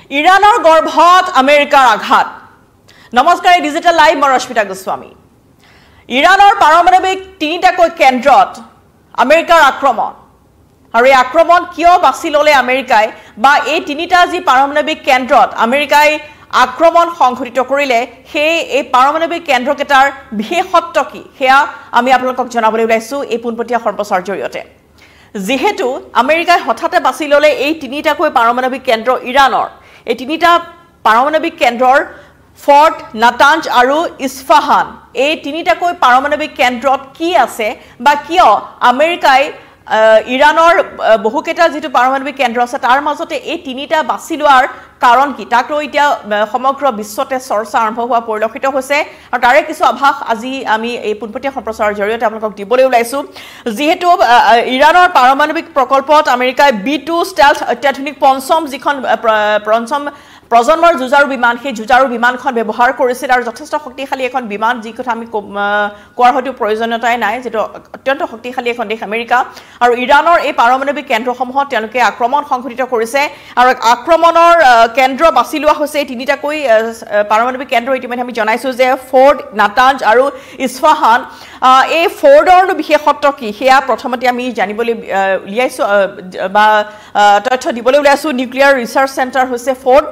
ইৰাণৰ গৰ্ভত আমেৰিকাৰ আঘাত নমস্কাৰ ডিজিটেল লাইভ মই ৰশ্মিতা গোস্বামী ইৰাণৰ পাৰমাণৱিক তিনিটাকৈ কেন্দ্ৰত আমেৰিকাৰ আক্ৰমণ আৰু এই আক্ৰমণ কিয় বাছি ললে আমেৰিকাই বা এই তিনিটা যি পাৰমাণৱিক কেন্দ্ৰত আমেৰিকাই আক্ৰমণ সংঘটিত কৰিলে সেই এই পাৰমাণৱিক কেন্দ্ৰকেইটাৰ বিশেষত্ব কি সেয়া আমি আপোনালোকক জনাবলৈ ওলাইছো এই পোনপটীয়া সম্প্ৰচাৰৰ জৰিয়তে যেহেতু আমেৰিকাই হঠাতে বাছি ললে এই তিনিটাকৈ পাৰমাণৱিক কেন্দ্ৰ ইৰাণৰ এই তিনিটা পাৰমাণৱিক কেন্দ্ৰৰ ফৰ্ট নাটাঞ্জ আৰু ইস্ফাহান এই তিনিটাকৈ পাৰমাণৱিক কেন্দ্ৰত কি আছে বা কিয় আমেৰিকাই ইৰাণৰ বহুকেইটা যেটো পাৰমাণৱিক কেন্দ্ৰ আছে তাৰ মাজতে এই তিনিটা বাছি লোৱাৰ কাৰণ কি তাক লৈ এতিয়া সমগ্ৰ বিশ্বতে চৰ্চা আৰম্ভ হোৱা পৰিলক্ষিত হৈছে আৰু তাৰে কিছু আভাস আজি আমি এই পোনপটীয়া সম্প্ৰচাৰৰ জৰিয়তে আপোনালোকক দিবলৈ ওলাইছো যেহেতু ইৰাণৰ পাৰমাণৱিক প্ৰকল্পত আমেৰিকাই B2 ষ্টেলথ অত্যাধুনিক পঞ্চম যিখন প্ৰজন্মৰ যুঁজাৰু বিমান সেই যুঁজাৰু বিমানখন ব্যৱহাৰ কৰিছিল আৰু যথেষ্ট শক্তিশালী এখন বিমান যি কথা আমি কোৱাৰ হয়তো প্ৰয়োজনীয়তাই নাই যেটো অত্যন্ত শক্তিশালী এখন দেশ আমেৰিকা আৰু ইৰাণৰ এই পাৰমাণৱিক কেন্দ্ৰসমূহত তেওঁলোকে আক্ৰমণ সংঘটিত কৰিছে আৰু আক্ৰমণৰ কেন্দ্ৰ বাছি লোৱা হৈছে তিনিটাকৈ পাৰমাণৱিক কেন্দ্ৰ ইতিমধ্যে আমি জনাইছো যে ফৰ্ট নাটাঞ্জ আৰু ইস্ফাহান এই ফৰ্ডৰ বিশেষত্ব কি সেয়া প্ৰথমতে আমি জানিবলৈ উলিয়াইছো বা তথ্য দিবলৈ ওলাইছো নিউক্লিয়াৰ ৰিচাৰ্চ চেণ্টাৰ হৈছে ফৰ্ড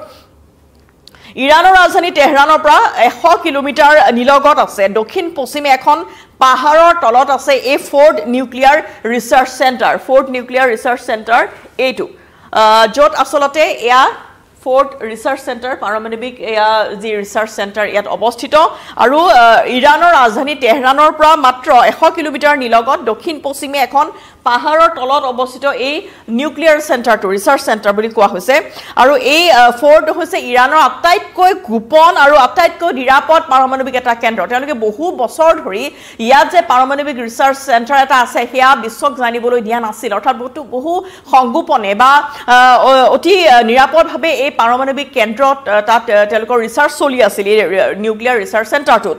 ইৰাণৰ ৰাজধানী তেহৰানৰ পৰা 100 কিলোমিটাৰ নিলগত আছে দক্ষিণ পশ্চিমে এখন পাহাৰৰ তলত আছে এই ফৰ্ড নিউক্লিয়াৰ ৰিচাৰ্চ চেণ্টাৰ এইটো য'ত আসলতে এয়া ফৰ্ট ৰিচাৰ্চ চেণ্টাৰ পাৰমাণৱিক এয়া যি ৰিচাৰ্চ চেণ্টাৰ ইয়াত অৱস্থিত আৰু ইৰাণৰ ৰাজধানী তেহৰানৰ পৰা মাত্ৰ 100 কিলোমিটাৰ নিলগত দক্ষিণ পশ্চিমে এখন পাহাৰৰ তলত অৱস্থিত এই নিউক্লিয়াৰ চেণ্টাৰটো ৰিচাৰ্চ চেণ্টাৰ বুলি কোৱা হৈছে আৰু এই ফৰ্ট হৈছে ইৰাণৰ আটাইতকৈ গোপন আৰু আটাইতকৈ নিৰাপদ পাৰমাণৱিক এটা কেন্দ্ৰ তেওঁলোকে বহু বছৰ ধৰি ইয়াত যে পাৰমাণৱিক ৰিচাৰ্চ চেণ্টাৰ এটা আছে সেয়া বিশ্বক জানিবলৈ দিয়া নাছিল অৰ্থাৎ বহু সংগোপনে বা অতি নিৰাপদভাৱে এই পাৰমাণৱিক কেন্দ্ৰত তাত তেওঁলোকৰ ৰিচাৰ্চ চলি আছিল এই নিউক্লিয়াৰ ৰিচাৰ্চ চেণ্টাৰটোত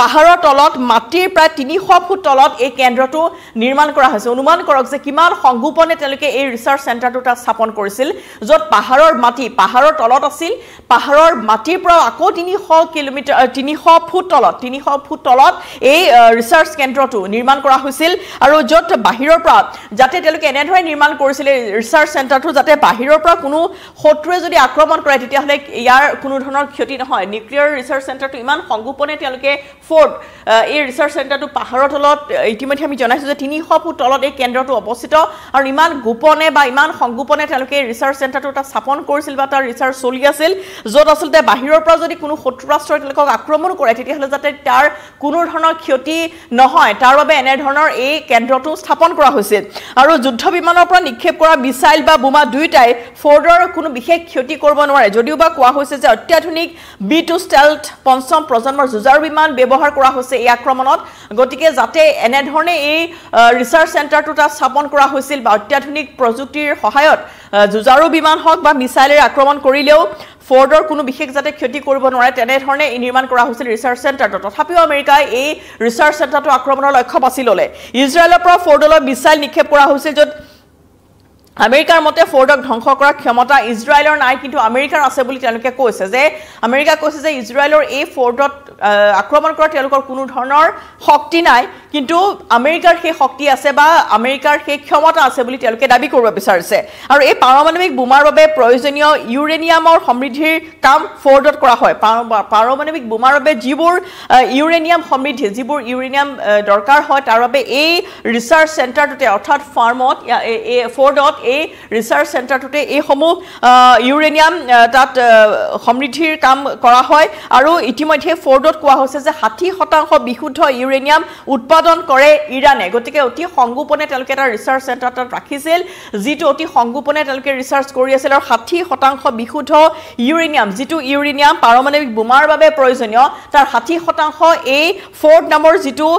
পাহাৰৰ তলত মাটিৰ প্ৰায় 300 ফুট তলত এই কেন্দ্ৰটো নিৰ্মাণ কৰা হৈছে অনুমান কৰক যে কিমান সংগোপনে তেওঁলোকে এই ৰিচাৰ্চ চেণ্টাৰটো তাত স্থাপন কৰিছিল য'ত পাহাৰৰ তলত আছিল পাহাৰৰ মাটিৰ পৰা আকৌ 300 ফুট তলত এই ৰিচাৰ্চ কেন্দ্ৰটো নিৰ্মাণ কৰা হৈছিল আৰু য'ত বাহিৰৰ পৰা যাতে তেওঁলোকে এনেধৰণে নিৰ্মাণ কৰিছিল ৰিচাৰ্চ চেণ্টাৰটো যাতে বাহিৰৰ পৰা কোনো শত্ৰুৱে যদি আক্ৰমণ কৰে তেতিয়াহ'লে ইয়াৰ কোনো ধৰণৰ ক্ষতি নহয় নিউক্লিয়াৰ ৰিচাৰ্চ চেণ্টাৰটো ইমান সংগোপনে তেওঁলোকে ফৰ্ট এই ৰিচাৰ্চ চেণ্টাৰটো পাহাৰৰ তলত ইতিমধ্যে আমি জনাইছো যে 300 ফুট তলত এই কেন্দ্ৰটো অৱস্থিত আৰু ইমান গোপনে বা ইমান সংগোপনে তেওঁলোকে ৰিচাৰ্চ চেণ্টাৰটো তাত স্থাপন কৰিছিল বা তাৰ ৰিচাৰ্চ চলি আছিল য'ত আচলতে বাহিৰৰ পৰা যদি কোনো শত্ৰু ৰাষ্ট্ৰই তেওঁলোকক আক্ৰমণ কৰে তেতিয়াহ'লে যাতে তাৰ কোনো ধৰণৰ ক্ষতি নহয় তাৰ বাবে এনে ধৰণৰ এই কেন্দ্ৰটো স্থাপন কৰা হৈছিল আৰু যুদ্ধ বিমানৰ পৰা নিক্ষেপ কৰা মিছাইল বা বোমা দুয়োটাই ফৰ্ডৰ কোনো বিশেষ ক্ষতি কৰিব নোৱাৰে যদিও বা কোৱা হৈছে যে অত্যাধুনিক B2 ষ্টেলথ পঞ্চম প্ৰজন্মৰ যুঁজাৰু বিমান ব্যৱহাৰ কৰা হৈছে এই আক্ৰমণত গতিকে যাতে এনে ধৰণে এই ৰিচাৰ্চ চেণ্টাৰটো তাত স্থাপন কৰা হৈছিল বা অত্যাধুনিক প্ৰযুক্তিৰ সহায়ত যুঁজাৰু বিমান হওক বা মিছাইলেৰে আক্ৰমণ কৰিলেও ফৰ্ডৰ কোনো বিশেষ যাতে ক্ষতি কৰিব নোৱাৰে তেনেধৰণে নিৰ্মাণ কৰা হৈছিল ৰিচাৰ্চ চেণ্টাৰটো তথাপিও আমেৰিকাই এই ৰিচাৰ্চ চেণ্টাৰটো আক্ৰমণৰ লক্ষ্য বাছি ল'লে ইজৰাইলৰ পৰা ফৰ্ডলৈ মিছাইল নিক্ষেপ কৰা হৈছিল য'ত আমেৰিকাৰ মতে ফৰ্ডক ধ্বংস কৰাৰ ক্ষমতা ইজৰাইলৰ নাই কিন্তু আমেৰিকাৰ আছে বুলি তেওঁলোকে কৈছে যে আমেৰিকা কৈছে যে ইজৰাইলৰ এই ফৰ্ডত আক্ৰমণ কৰা তেওঁলোকৰ কোনো ধৰণৰ শক্তি নাই কিন্তু আমেৰিকাৰ সেই শক্তি আছে বা আমেৰিকাৰ সেই ক্ষমতা আছে বুলি তেওঁলোকে দাবী কৰিব বিচাৰিছে আৰু এই পাৰমাণৱিক বোমাৰ বাবে প্ৰয়োজনীয় ইউৰেনিয়ামৰ সমৃদ্ধিৰ কাম ফৰ্ডত কৰা হয় পাৰমাণৱিক বোমাৰ বাবে যিবোৰ ইউৰেনিয়াম সমৃদ্ধি যিবোৰ ইউৰেনিয়াম দৰকাৰ হয় তাৰ বাবে এই ৰিচাৰ্চ চেণ্টাৰটোতে অৰ্থাৎ ফৰ্ডত এই ৰিচাৰ্চ চেণ্টাৰটোতে এই সমূহ ইউৰেনিয়াম তাত সমৃদ্ধিৰ কাম কৰা হয় আৰু ইতিমধ্যে ফৰ্ডত কোৱা হৈছে যে 60% বিশুদ্ধ ইউৰেনিয়াম উৎপাদন কৰে ইৰাণে গতিকে অতি সংগোপনে তেওঁলোকে এটা ৰিচাৰ্চ চেণ্টাৰ তাত ৰাখিছিল যিটো অতি সংগোপনে তেওঁলোকে ৰিচাৰ্চ কৰি আছিল আৰু 60% বিশুদ্ধ ইউৰেনিয়াম যিটো ইউৰেনিয়াম পাৰমাণৱিক বোমাৰ বাবে প্ৰয়োজনীয় তাৰ 60% এই ফৰ্ড নামৰ যিটো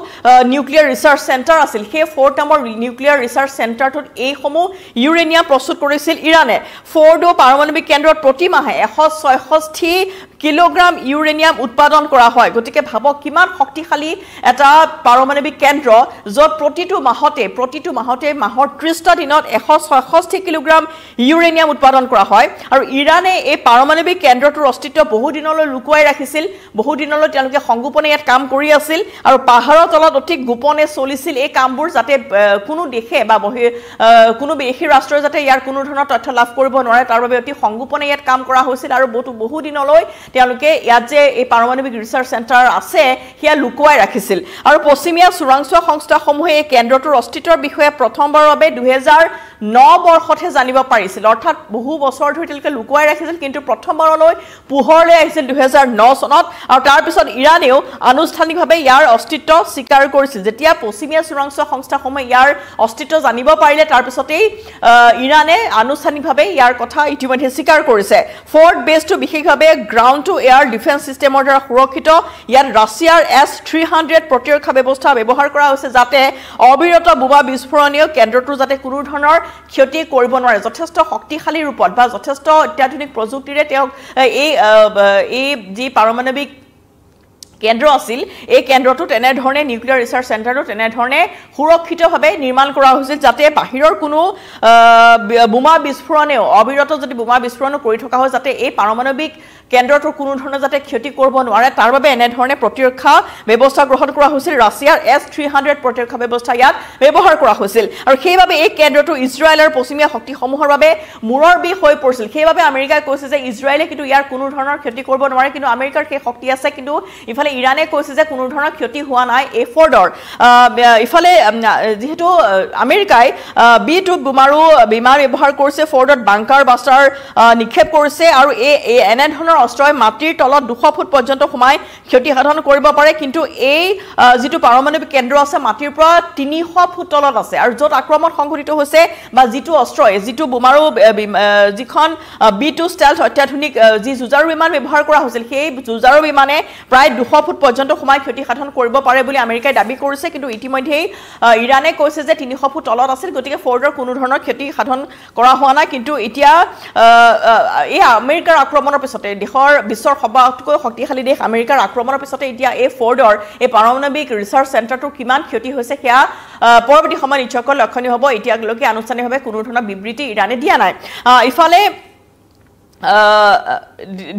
নিউক্লিয়াৰ ৰিচাৰ্চ চেণ্টাৰ আছিল সেই ফৰ্ড নামৰ নিউক্লিয়াৰ ৰিচাৰ্চ চেণ্টাৰটোত এই সমূহ ইউৰেনিয়াম প্ৰস্তুত কৰিছিল ইৰাণে ফৰ্ডো পাৰমাণৱিক কেন্দ্ৰত প্ৰতি মাহে 166 কিলোগ্ৰাম ইউৰেনিয়াম উৎপাদন কৰা হয় গতিকে ভাবক কিমান শক্তিশালী এটা পাৰমাণৱিক কেন্দ্ৰ য'ত প্ৰতিটো মাহতে মাহৰ 30টা দিনত 166 কিলোগ্ৰাম ইউৰেনিয়াম উৎপাদন কৰা হয় আৰু ইৰানে এই পাৰমাণৱিক কেন্দ্ৰটোৰ অস্তিত্ব বহু দিনলৈ লুকুৱাই ৰাখিছিল বহু দিনলৈ তেওঁলোকে সংগোপনে ইয়াত কাম কৰি আছিল আৰু পাহাৰৰ তলত অতি গোপনে চলিছিল এই কামবোৰ যাতে কোনো দেশে বা কোনো বিদেশী ৰাষ্ট্ৰই যাতে ইয়াৰ কোনো ধৰণৰ তথ্য লাভ কৰিব নোৱাৰে তাৰ বাবে অতি সংগোপনে ইয়াত কাম কৰা হৈছিল আৰু বহু দিনলৈ তেওঁলোকে ইয়াত যে এই পাৰমাণৱিক ৰিচাৰ্চ চেণ্টাৰ আছে সেয়া লুকুৱাই ৰাখিছিল আৰু পশ্চিমীয়া চোৰাংচোৱা সংস্থাসমূহে এই কেন্দ্ৰটোৰ অস্তিত্বৰ বিষয়ে প্ৰথমবাৰৰ বাবে 2009 বৰ্ষতহে জানিব পাৰিছিল অৰ্থাৎ বহু বছৰ ধৰি তেওঁলোকে লুকুৱাই ৰাখিছিল কিন্তু প্ৰথমবাৰলৈ পোহৰলৈ আহিছিল 2009 চনত আৰু তাৰ পিছত ইৰানেও আনুষ্ঠানিকভাৱে ইয়াৰ অস্তিত্ব স্বীকাৰ কৰিছিল যেতিয়া পশ্চিমীয়া চোৰাংচোৱা সংস্থাসমূহে ইয়াৰ অস্তিত্ব জানিব পাৰিলে তাৰ পিছতেই ইৰানে আনুষ্ঠানিকভাৱে ইয়াৰ কথা ইতিমধ্যে স্বীকাৰ কৰিছে ফৰ্ট বেছটো বিশেষভাৱে গ্ৰাউণ্ড টু এয়াৰ ডিফেন্স সিস্টেমৰ দ্বাৰা সুৰক্ষিত ইয়াত ৰাছিয়াৰ S-300 প্ৰতিৰক্ষা ব্যৱস্থা ব্যৱহাৰ কৰা হৈছে যাতে অবিৰত বোমা বিস্ফোৰণীয় কেন্দ্ৰটো যাতে কোনো ধৰণৰ ক্ষতি কৰিব নোৱাৰে যথেষ্ট শক্তিশালী ৰূপত বা যথেষ্ট অত্যাধুনিক প্ৰযুক্তিৰে তেওঁক এই যি পাৰমাণৱিক কেন্দ্ৰ আছিল এই কেন্দ্ৰটো তেনেধৰণে নিউক্লিয়াৰ ৰিচাৰ্চ চেণ্টাৰটো তেনেধৰণে সুৰক্ষিতভাৱে নিৰ্মাণ কৰা হৈছিল যাতে বাহিৰৰ কোনো বোমা বিস্ফোৰণেও অবিৰত যদি বোমা বিস্ফোৰণ কৰি থকা হয় যাতে এই পাৰমাণৱিক কেন্দ্ৰটোৰ কোনো ধৰণৰ যাতে ক্ষতি কৰিব নোৱাৰে তাৰ বাবে এনেধৰণে প্ৰতিৰক্ষা ব্যৱস্থা গ্ৰহণ কৰা হৈছিল ৰাছিয়াৰ S-300 প্ৰতিৰক্ষা ব্যৱস্থা ইয়াত ব্যৱহাৰ কৰা হৈছিল আৰু সেইবাবে এই কেন্দ্ৰটো ইজৰাইলৰ পশ্চিমীয়া শক্তিসমূহৰ বাবে মূৰৰ বিষ হৈ পৰিছিল সেইবাবে আমেৰিকাই কৈছে যে ইজৰাইলে কিন্তু ইয়াৰ কোনো ধৰণৰ ক্ষতি কৰিব নোৱাৰে কিন্তু আমেৰিকাৰ সেই শক্তি আছে কিন্তু ইফালে ইৰানে কৈছে যে কোনো ধৰণৰ ক্ষতি হোৱা নাই এই ফৰ্ডৰ ইফালে যেহেতু আমেৰিকাই B-2 বিমান ব্যৱহাৰ কৰিছে ফৰ্ডত বাংকাৰ বাষ্টাৰ নিক্ষেপ কৰিছে আৰু এই এনেধৰণৰ অস্ত্ৰই মাটিৰ তলত 200 ফুট পৰ্যন্ত সোমাই ক্ষতি সাধন কৰিব পাৰে কিন্তু এই যেটো পাৰমাণৱিক কেন্দ্ৰ আছে মাটিৰ পৰা 300 ফুট তলত আছে আৰু য'ত আক্ৰমণ সংঘটিত হৈছে বা যেটো অস্ত্ৰই যেটো বোমাৰু যিখন B-2 ষ্টেলথ অত্যাধুনিক যি যুঁজাৰু বিমান ব্যৱহাৰ কৰা হৈছিল সেই যুঁজাৰু বিমানে প্ৰায় 200 ফুট পৰ্যন্ত সোমাই ক্ষতি সাধন কৰিব পাৰে বুলি আমেৰিকাই দাবী কৰিছে কিন্তু ইতিমধ্যেই ইৰানে কৈছে যে 300 ফুট তলত আছিল গতিকে ফৰ্ডৰ কোনো ধৰণৰ ক্ষতি সাধন কৰা হোৱা নাই কিন্তু এতিয়া এই আমেৰিকাৰ আক্ৰমণৰ পিছতে দেশৰ বিশ্বৰ সবাতকৈ শক্তিশালী দেশ আমেৰিকাৰ আক্ৰমণৰ পিছতে এতিয়া এই ফৰ্ডৰ এই পাৰমাণৱিক ৰিচাৰ্চ চেণ্টাৰটোৰ কিমান ক্ষতি হৈছে সেয়া পৰৱৰ্তী সময়ত নিশ্চয়কৈ লক্ষণীয় হ'ব এতিয়ালৈকে আনুষ্ঠানিকভাৱে কোনো ধৰণৰ বিবৃতি ইৰানে দিয়া নাই ইফালে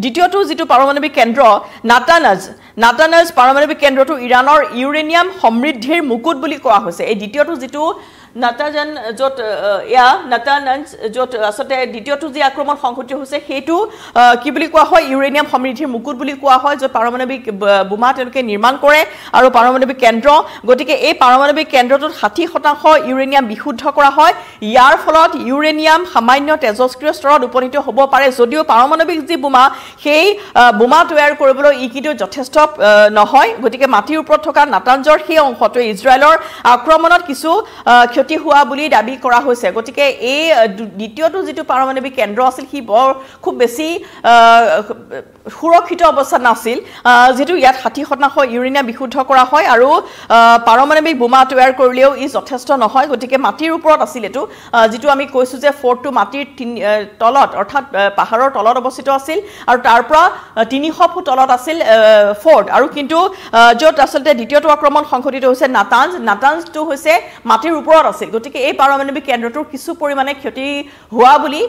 দ্বিতীয়টো যেটো পাৰমাণৱিক কেন্দ্ৰ নাটানজ পাৰমাণৱিক কেন্দ্ৰটো ইৰানৰ ইউৰেনিয়াম সমৃদ্ধিৰ মুকুট বুলি কোৱা হৈছে এই দ্বিতীয়টো যেটো নাটানজ য'ত আসতে দ্বিতীয়টো যি আক্ৰমণ সংঘটিত হৈছে সেইটো কি বুলি কোৱা হয় ইউৰেনিয়াম সমৃদ্ধিৰ মুকুট বুলি কোৱা হয় য'ত পাৰমাণৱিক বোমা তেওঁলোকে নিৰ্মাণ কৰে আৰু পাৰমাণৱিক কেন্দ্ৰ গতিকে এই পাৰমাণৱিক কেন্দ্ৰটোত 60% ইউৰেনিয়াম বিশুদ্ধ কৰা হয় ইয়াৰ ফলত ইউৰেনিয়াম সামান্য তেজস্ক্ৰিয় স্তৰত উপনীত হ'ব পাৰে যদিও পাৰমাণৱিক যি বোমা সেই বোমা তৈয়াৰ কৰিবলৈ ই কিন্তু যথেষ্ট নহয় গতিকে মাটিৰ ওপৰত থকা নাটানজৰ সেই অংশটো ইজৰাইলৰ আক্ৰমণত কিছু ক্ষতি হোৱা বুলি দাবী কৰা হৈছে গতিকে এই দ্বিতীয়টো যেটো পাৰমাণৱিক কেন্দ্ৰ আছিল হি খুব বেছি সুৰক্ষিত অৱস্থাত নাছিল যেটো ইয়াত 60% ইউৰেনিয়াম বিশুদ্ধ কৰা হয় আৰু পাৰমাণৱিক বোমা তৈয়াৰ কৰিলেও ই যথেষ্ট নহয় গতিকে মাটিৰ ওপৰত আছিল এটো যেটো আমি কৈছো যে ফৰ্টটো মাটিৰ তলত অৰ্থাৎ পাহাৰৰ তলত অৱস্থিত আছিল আৰু তাৰ পৰা 300 ফুট তলত আছিল ফৰ্ট আৰু কিন্তু য'ত আসলতে দ্বিতীয়টো আক্ৰমণ সংঘটিত হৈছে নাটানজটো হৈছে মাটিৰ ওপৰত আছিল গতিকে এই পাৰমাণৱিক কেন্দ্ৰটোৰ কিছু পৰিমাণে ক্ষতি হোৱা বুলি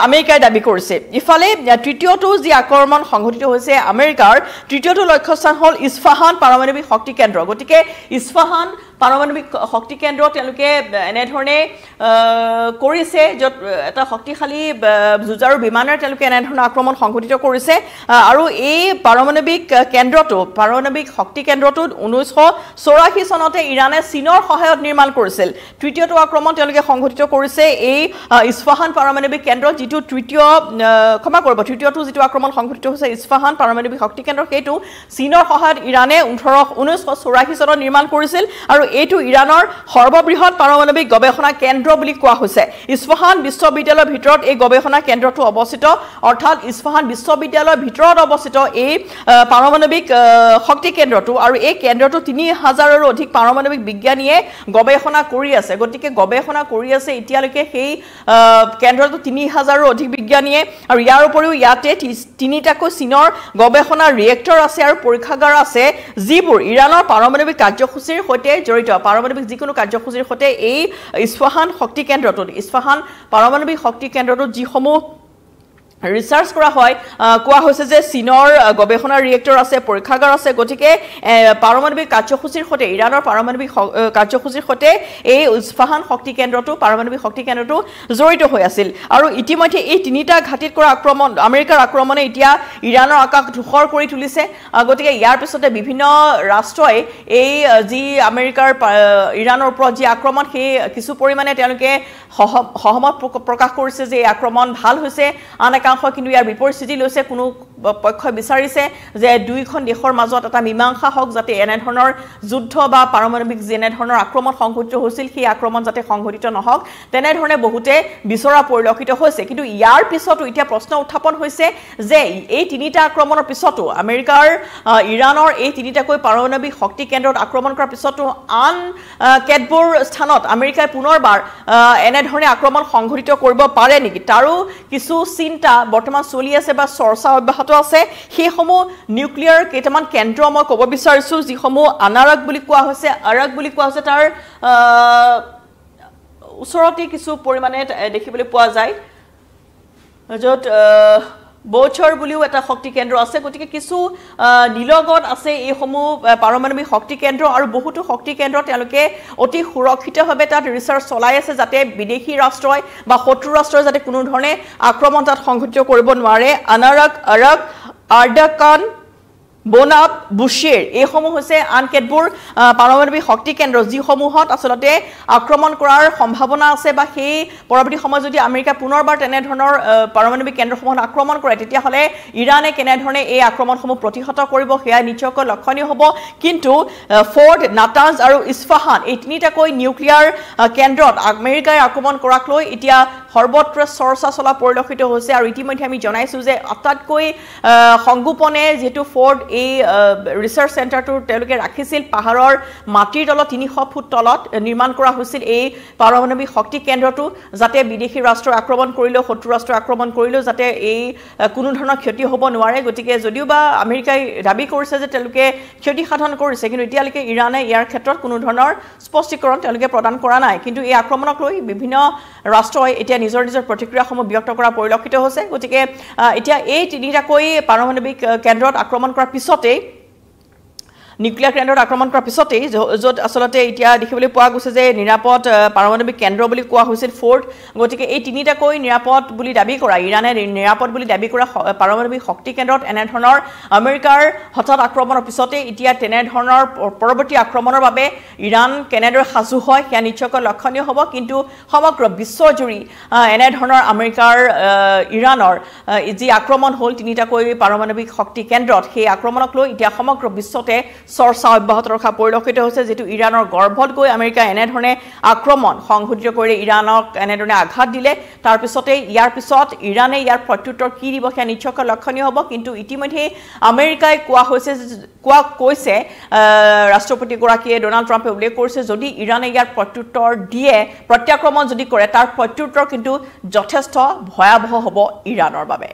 আমেৰিকাই দাবী কৰিছে ইফালে তৃতীয়টো যি আক্ৰমণ সংঘটিত হৈছে আমেৰিকাৰ তৃতীয়টো লক্ষ্যস্থান হ'ল ইস্ফাহান পাৰমাণৱিক শক্তি কেন্দ্ৰ গতিকে ইস্ফাহান পাৰমাণৱিক শক্তি কেন্দ্ৰ তেওঁলোকে এনেধৰণে কৰিছে য'ত এটা শক্তিশালী যুঁজাৰু বিমানৰ তেওঁলোকে এনেধৰণৰ আক্ৰমণ সংঘটিত কৰিছে আৰু এই পাৰমাণৱিক শক্তি কেন্দ্ৰটো 1984 চনতে ইৰানে চীনৰ সহায়ত নিৰ্মাণ কৰিছিল তৃতীয়টো আক্ৰমণ তেওঁলোকে সংঘটিত কৰিছে এই ইস্ফাহান পাৰমাণৱিক কেন্দ্ৰ যেটো তৃতীয়টো যেটো আক্ৰমণ সংঘটিত হৈছে ইস্ফাহান পাৰমাণৱিক শক্তি কেন্দ্ৰ সেইটো চীনৰ সহায়ত ইৰানে 1984 চনত নিৰ্মাণ কৰিছিল আৰু এইটো ইৰাণৰ সৰ্ববৃহৎ পাৰমাণৱিক গৱেষণা কেন্দ্ৰ বুলি কোৱা হৈছে ইস্ফাহান বিশ্ববিদ্যালয়ৰ ভিতৰত এই গৱেষণা কেন্দ্ৰটো অৱস্থিত অৰ্থাৎ ইস্ফাহান বিশ্ববিদ্যালয়ৰ ভিতৰত অৱস্থিত এই পাৰমাণৱিক শক্তি কেন্দ্ৰটো আৰু এই কেন্দ্ৰটো 3000ৰো অধিক পাৰমাণৱিক বিজ্ঞানীয়ে গৱেষণা কৰি আছে গতিকে গৱেষণা কৰি আছে এতিয়ালৈকে সেই কেন্দ্ৰটো 3000ৰো অধিক বিজ্ঞানীয়ে আৰু ইয়াৰ উপৰিও ইয়াতে তিনিটাকৈ চীনৰ গৱেষণা ৰিয়েক্টৰ আছে আৰু পৰীক্ষাগাৰ আছে যিবোৰ ইৰাণৰ পাৰমাণৱিক কাৰ্যসূচীৰ সৈতে জড়িত পাৰমাণৱিক যিকোনো কাৰ্যসূচীৰ সৈতে এই ইস্ফাহান শক্তি কেন্দ্ৰটো ইস্ফাহান পাৰমাণৱিক শক্তি কেন্দ্ৰটো যিসমূহ ৰিচাৰ্চ কৰা হয় কোৱা হৈছে যে চীনৰ গৱেষণা ৰিয়েক্টৰ আছে পৰীক্ষাগাৰ আছে গতিকে পাৰমাণৱিক কাৰ্যসূচীৰ সৈতে ইৰাণৰ পাৰমাণৱিক কাৰ্যসূচীৰ সৈতে এই ইস্ফাহান শক্তি কেন্দ্ৰটো পাৰমাণৱিক শক্তি কেন্দ্ৰটো জড়িত হৈ আছিল আৰু ইতিমধ্যে এই তিনিটা ঘাটিত কৰা আক্ৰমণ আমেৰিকাৰ আক্ৰমণে এতিয়া ইৰাণৰ আকাশ ধূসৰ কৰি তুলিছে গতিকে ইয়াৰ পিছতে বিভিন্ন ৰাষ্ট্ৰই এই যি আমেৰিকাৰ ইৰাণৰ ওপৰত যি আক্ৰমণ সেই কিছু পৰিমাণে তেওঁলোকে সহমত প্ৰকাশ কৰিছে যে এই আক্ৰমণ ভাল হৈছে আন কিন্তু ইয়াৰ বিপৰীত লৈছে কোনো পক্ষই বিচাৰিছে যে দুইখন দেশৰ মাজত এটা মীমাংসা হওক যাতে এনে ধৰণৰ যুদ্ধ বা পাৰমাণৱিক যেনে ধৰণৰ আক্ৰমণ সংঘটিত হৈছিল সেই আক্ৰমণ যাতে সংঘটিত নহওক তেনে ধৰণে বহুতে বিচৰা পৰিলক্ষিত হৈছে কিন্তু ইয়াৰ পিছতো এতিয়া প্ৰশ্ন উত্থাপন হৈছে যে এই তিনিটা আক্ৰমণৰ পিছতো আমেৰিকাৰ ইৰাণৰ এই তিনিটাকৈ পাৰমাণৱিক শক্তি কেন্দ্ৰত আক্ৰমণ কৰাৰ পিছতো আন কেতবোৰ স্থানত আমেৰিকাই পুনৰবাৰ এনে ধৰণে আক্ৰমণ সংঘটিত কৰিব পাৰে নেকি তাৰো কিছু চিন্তা বৰ্তমান চলি আছে বা চৰ্চা অব্যাহত আছে সেইসমূহ নিউক্লিয়াৰ কেইটামান কেন্দ্ৰ মই ক'ব বিচাৰিছো যিসমূহ আনাৰক বুলি কোৱা হৈছে তাৰ ওচৰতে কিছু পৰিমাণে দেখিবলৈ পোৱা যায় য'ত বৌচৰ বুলিও এটা শক্তি কেন্দ্ৰ আছে গতিকে কিছু নিলগত আছে এইসমূহ পাৰমাণৱিক শক্তি কেন্দ্ৰ আৰু বহুতো শক্তি কেন্দ্ৰ তেওঁলোকে অতি সুৰক্ষিতভাৱে তাত ৰিচাৰ্চ চলাই আছে যাতে বিদেশী ৰাষ্ট্ৰই বা শত্ৰু ৰাষ্ট্ৰই যাতে কোনো ধৰণে আক্ৰমণ তাত সংঘটিত কৰিব নোৱাৰে আনাৰক আৰক আৰ্ডাকান বোনাব বুশ্বেৰ এইসমূহ হৈছে আন কেতবোৰ পাৰমাণৱিক শক্তি কেন্দ্ৰ যিসমূহত আচলতে আক্ৰমণ কৰাৰ সম্ভাৱনা আছে বা সেই পৰৱৰ্তী সময়ত যদি আমেৰিকা পুনৰবাৰ তেনে ধৰণৰ পাৰমাণৱিক কেন্দ্ৰসমূহত আক্ৰমণ কৰে তেতিয়াহ'লে ইৰাণে কেনেধৰণে এই আক্ৰমণসমূহ প্ৰতিহত কৰিব সেয়া নিশ্চয়কৈ লক্ষণীয় হ'ব কিন্তু ফৰ্ড নাটাঞ্জ আৰু ইস্ফাহান এই তিনিটাকৈ নিউক্লিয়াৰ কেন্দ্ৰত আমেৰিকাই আক্ৰমণ কৰাক লৈ এতিয়া সৰ্বত্ৰ চৰ্চা চলা পৰিলক্ষিত হৈছে আৰু ইতিমধ্যে আমি জনাইছো যে আটাইতকৈ সংগোপনে যেটো ফৰ্ড এই ৰিচাৰ্চ চেণ্টাৰটো তেওঁলোকে ৰাখিছিল পাহাৰৰ মাটিৰ তলত 300 ফুট তলত নিৰ্মাণ কৰা হৈছিল এই পাৰমাণৱিক শক্তি কেন্দ্ৰটো যাতে বিদেশী ৰাষ্ট্ৰ আক্ৰমণ কৰিলেও শত্ৰু ৰাষ্ট্ৰ আক্ৰমণ কৰিলেও যাতে এই কোনো ধৰণৰ ক্ষতি হ'ব নোৱাৰে গতিকে যদিও বা আমেৰিকাই দাবী কৰিছে যে তেওঁলোকে ক্ষতি সাধন কৰিছে কিন্তু এতিয়ালৈকে ইৰাণে ইয়াৰ ক্ষেত্ৰত কোনো ধৰণৰ স্পষ্টীকৰণ তেওঁলোকে প্ৰদান কৰা নাই কিন্তু এই আক্ৰমণক লৈ বিভিন্ন ৰাষ্ট্ৰই এতিয়া নিজৰ প্ৰতিক্ৰিয়াসমূহ ব্যক্ত কৰা পৰিলক্ষিত হৈছে গতিকে এতিয়া এই তিনিটাকৈ পাৰমাণৱিক কেন্দ্ৰত আক্ৰমণ কৰাৰ পিছতে নিউক্লিয়াৰ কেন্দ্ৰত আক্ৰমণ কৰাৰ পিছতে য'ত আচলতে এতিয়া দেখিবলৈ পোৱা গৈছে যে নিৰাপদ পাৰমাণৱিক কেন্দ্ৰ বুলি কোৱা হৈছিল ফৰ্ড গতিকে এই তিনিটাকৈ নিৰাপদ বুলি দাবী কৰা ইৰাণে নিৰাপদ বুলি দাবী কৰা পাৰমাণৱিক শক্তি কেন্দ্ৰত এনে ধৰণৰ আমেৰিকাৰ হঠাৎ আক্ৰমণৰ পিছতে এতিয়া তেনে ধৰণৰ পৰৱৰ্তী আক্ৰমণৰ বাবে ইৰাণ কেনেদৰে সাজু হয় সেয়া নিশ্চয়কৈ লক্ষণীয় হ'ব কিন্তু সমগ্ৰ বিশ্বজুৰি এনে ধৰণৰ আমেৰিকাৰ ইৰাণৰ যি আক্ৰমণ হ'ল তিনিটাকৈ পাৰমাণৱিক শক্তি কেন্দ্ৰত সেই আক্ৰমণক লৈ এতিয়া সমগ্ৰ বিশ্বতে চৰ্চা অব্যাহত ৰখা পৰিলক্ষিত হৈছে যেটো ইৰাণৰ গৰ্ভত গৈ আমেৰিকা এনে ধৰণে আক্ৰমণ সংঘটিত কৰি ইৰাণক এনে ধৰণে আঘাত দিলে তাৰ পিছতে ইয়াৰ পিছত ইৰাণে ইয়াৰ প্ৰত্যুত্তৰ কি দিব সেয়া নিশ্চয়কৈ লক্ষণীয় হ'ব কিন্তু ইতিমধ্যে আমেৰিকাই কৈছে ৰাষ্ট্ৰপতি গৰাকীয়ে ডোনাল্ড ট্ৰাম্পে উল্লেখ কৰিছে যদি ইৰাণে ইয়াৰ প্ৰত্যুত্তৰ দিয়ে প্ৰত্যাক্ৰমণ যদি কৰে তাৰ প্ৰত্যুত্তৰ কিন্তু যথেষ্ট ভয়াবহ হ'ব ইৰাণৰ বাবে